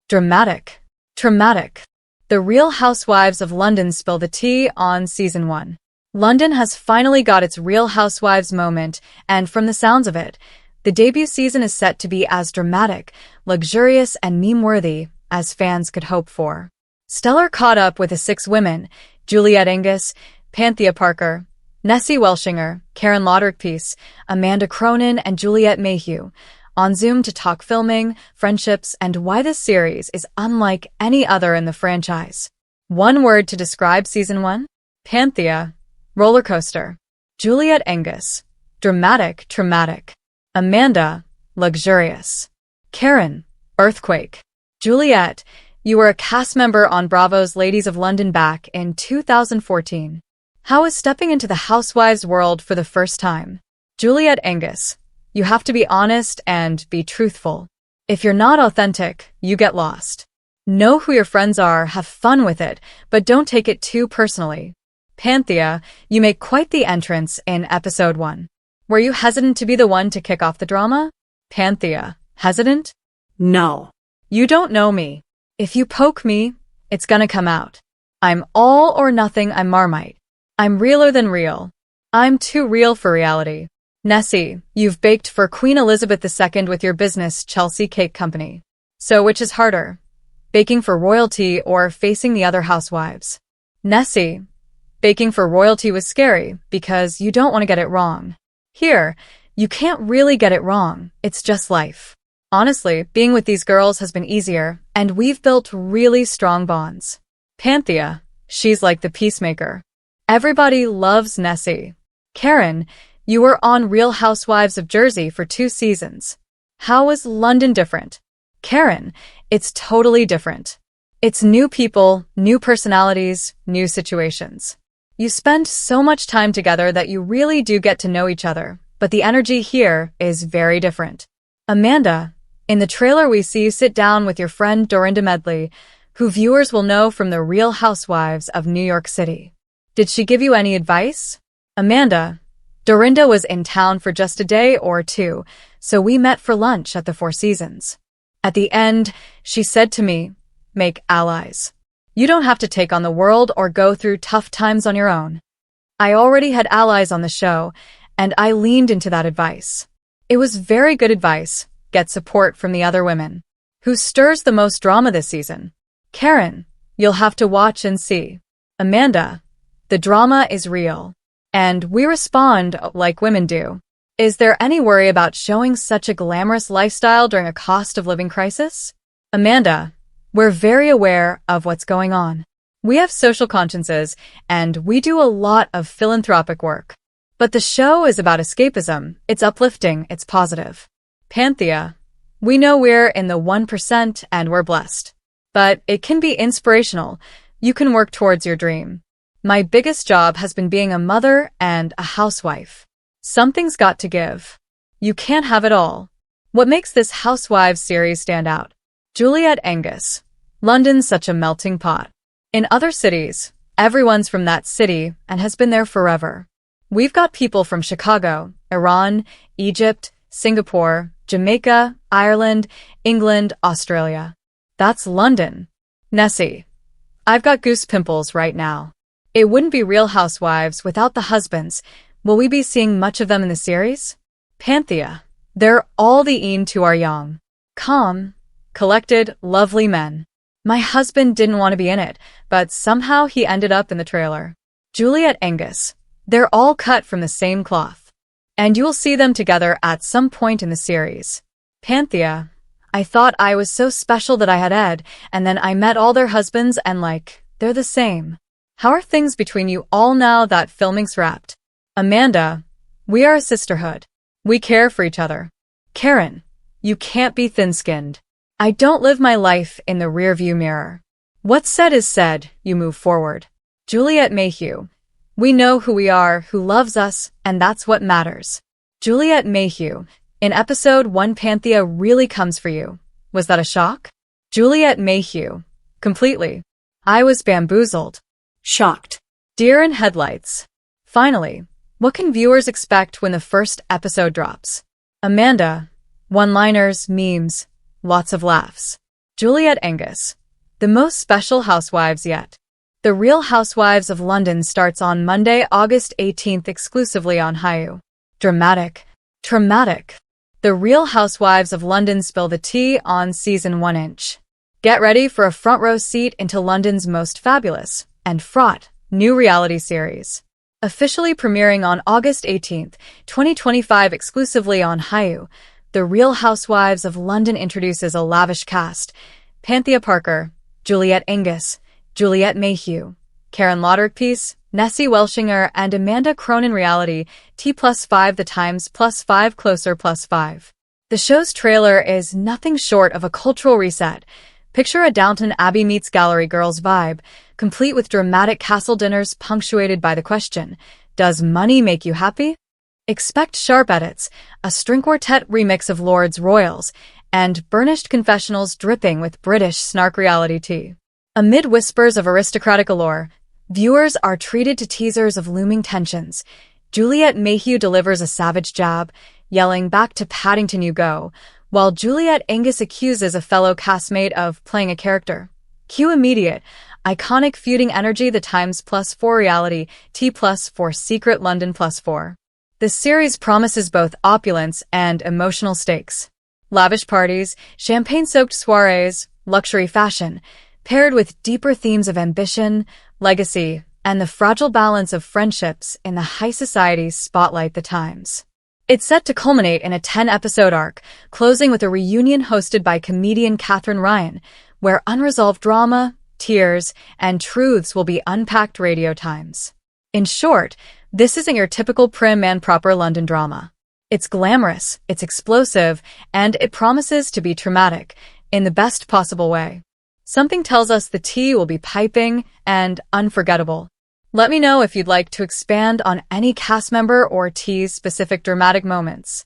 Dramatic. Traumatic. The Real Housewives of London spill the tea on Season 1. London has finally got its Real Housewives moment, and from the sounds of it, the debut season is set to be as dramatic, luxurious, and meme-worthy as fans could hope for. Stellar caught up with the 6 women, Juliet Angus, Panthea Parker, Nessie Welshinger, Karen Lauderpeace, Amanda Cronin, and Juliet Mayhew, on Zoom to talk filming, friendships, and why this series is unlike any other in the franchise. One word to describe Season 1? Panthea, roller coaster. Juliet Angus, dramatic, traumatic. Amanda, luxurious. Karen, earthquake. Juliet, you were a cast member on Bravo's Ladies of London back in 2014. How is stepping into the Housewives world for the first time? Juliet Angus, you have to be honest and be truthful. If you're not authentic, you get lost. Know who your friends are, have fun with it, but don't take it too personally. Panthea, you make quite the entrance in episode 1. Were you hesitant to be the one to kick off the drama? Panthea, hesitant? No. You don't know me. If you poke me, it's gonna come out. I'm all or nothing, I'm Marmite. I'm realer than real. I'm too real for reality. Nessie, you've baked for Queen Elizabeth II with your business Chelsea Cake Company. So which is harder? Baking for royalty or facing the other housewives? Nessie, baking for royalty was scary because you don't want to get it wrong. Here, you can't really get it wrong. It's just life. Honestly, being with these girls has been easier, and we've built really strong bonds. Panthea, she's like the peacemaker. Everybody loves Nessie. Karen, you were on Real Housewives of Jersey for 2 seasons. How is London different? Karen, it's totally different. It's new people, new personalities, new situations. You spend so much time together that you really do get to know each other, but the energy here is very different. Amanda, in the trailer we see you sit down with your friend Dorinda Medley, who viewers will know from the Real Housewives of New York City. Did she give you any advice? Amanda, Dorinda was in town for just a day or 2, so we met for lunch at the Four Seasons. At the end, she said to me, make allies. You don't have to take on the world or go through tough times on your own. I already had allies on the show, and I leaned into that advice. It was very good advice. Get support from the other women. Who stirs the most drama this season? Karen, you'll have to watch and see. Amanda, the drama is real. And we respond like women do. Is there any worry about showing such a glamorous lifestyle during a cost of living crisis? Amanda, we're very aware of what's going on. We have social consciences, and we do a lot of philanthropic work. But the show is about escapism. It's uplifting. It's positive. Panthea, we know we're in the 1% and we're blessed. But it can be inspirational. You can work towards your dream. My biggest job has been being a mother and a housewife. Something's got to give. You can't have it all. What makes this Housewives series stand out? Juliet Angus. London's such a melting pot. In other cities, everyone's from that city and has been there forever. We've got people from Chicago, Iran, Egypt, Singapore, Jamaica, Ireland, England, Australia. That's London. Nessie, I've got goose pimples right now. It wouldn't be Real Housewives without the husbands. Will we be seeing much of them in the series? Panthea, they're all the een to our young, calm, collected, lovely men. My husband didn't want to be in it, but somehow he ended up in the trailer. Juliet Angus, they're all cut from the same cloth. And you'll see them together at some point in the series. Panthea, I thought I was so special that I had Ed, and then I met all their husbands and they're the same. How are things between you all now that filming's wrapped? Amanda, we are a sisterhood. We care for each other. Karen, you can't be thin-skinned. I don't live my life in the rearview mirror. What's said is said, you move forward. Juliet Mayhew, we know who we are, who loves us, and that's what matters. Juliet Mayhew, in episode 1 Panthea really comes for you. Was that a shock? Juliet Mayhew, completely. I was bamboozled. Shocked. Deer in headlights. Finally, what can viewers expect when the first episode drops? Amanda, one-liners, memes, lots of laughs. Juliet Angus, the most special housewives yet. The Real Housewives of London starts on Monday, August 18th exclusively on Hulu. Dramatic. Traumatic. The Real Housewives of London spill the tea on season 1-inch. Get ready for a front row seat into London's most fabulous and fraught new reality series. Officially premiering on August 18th, 2025 exclusively on Hulu, The Real Housewives of London introduces a lavish cast. Panthea Parker, Juliet Angus, Juliet Mayhew, Karen Lauderpeace, Nessie Welshinger, and Amanda Cronin. Reality T+5 The Times +5 Closer +5. The show's trailer is nothing short of a cultural reset. Picture a Downton Abbey meets Gallery Girls vibe, complete with dramatic castle dinners punctuated by the question, does money make you happy? Expect sharp edits, a string quartet remix of Lords Royals, and burnished confessionals dripping with British snark reality tea. Amid whispers of aristocratic allure, viewers are treated to teasers of looming tensions. Juliet Mayhew delivers a savage jab, yelling back to Paddington you go, while Juliet Angus accuses a fellow castmate of playing a character. Cue immediate, iconic feuding energy. The Times +4 reality T+4 Secret London +4. The series promises both opulence and emotional stakes. Lavish parties, champagne-soaked soirees, luxury fashion, paired with deeper themes of ambition, legacy, and the fragile balance of friendships in the high society spotlight. The Times. It's set to culminate in a 10-episode arc, closing with a reunion hosted by comedian Katherine Ryan, where unresolved drama, tears, and truths will be unpacked. Radio Times. In short, this isn't your typical prim and proper London drama. It's glamorous, it's explosive, and it promises to be traumatic, in the best possible way. Something tells us the tea will be piping and unforgettable. Let me know if you'd like to expand on any cast member or tea's specific dramatic moments.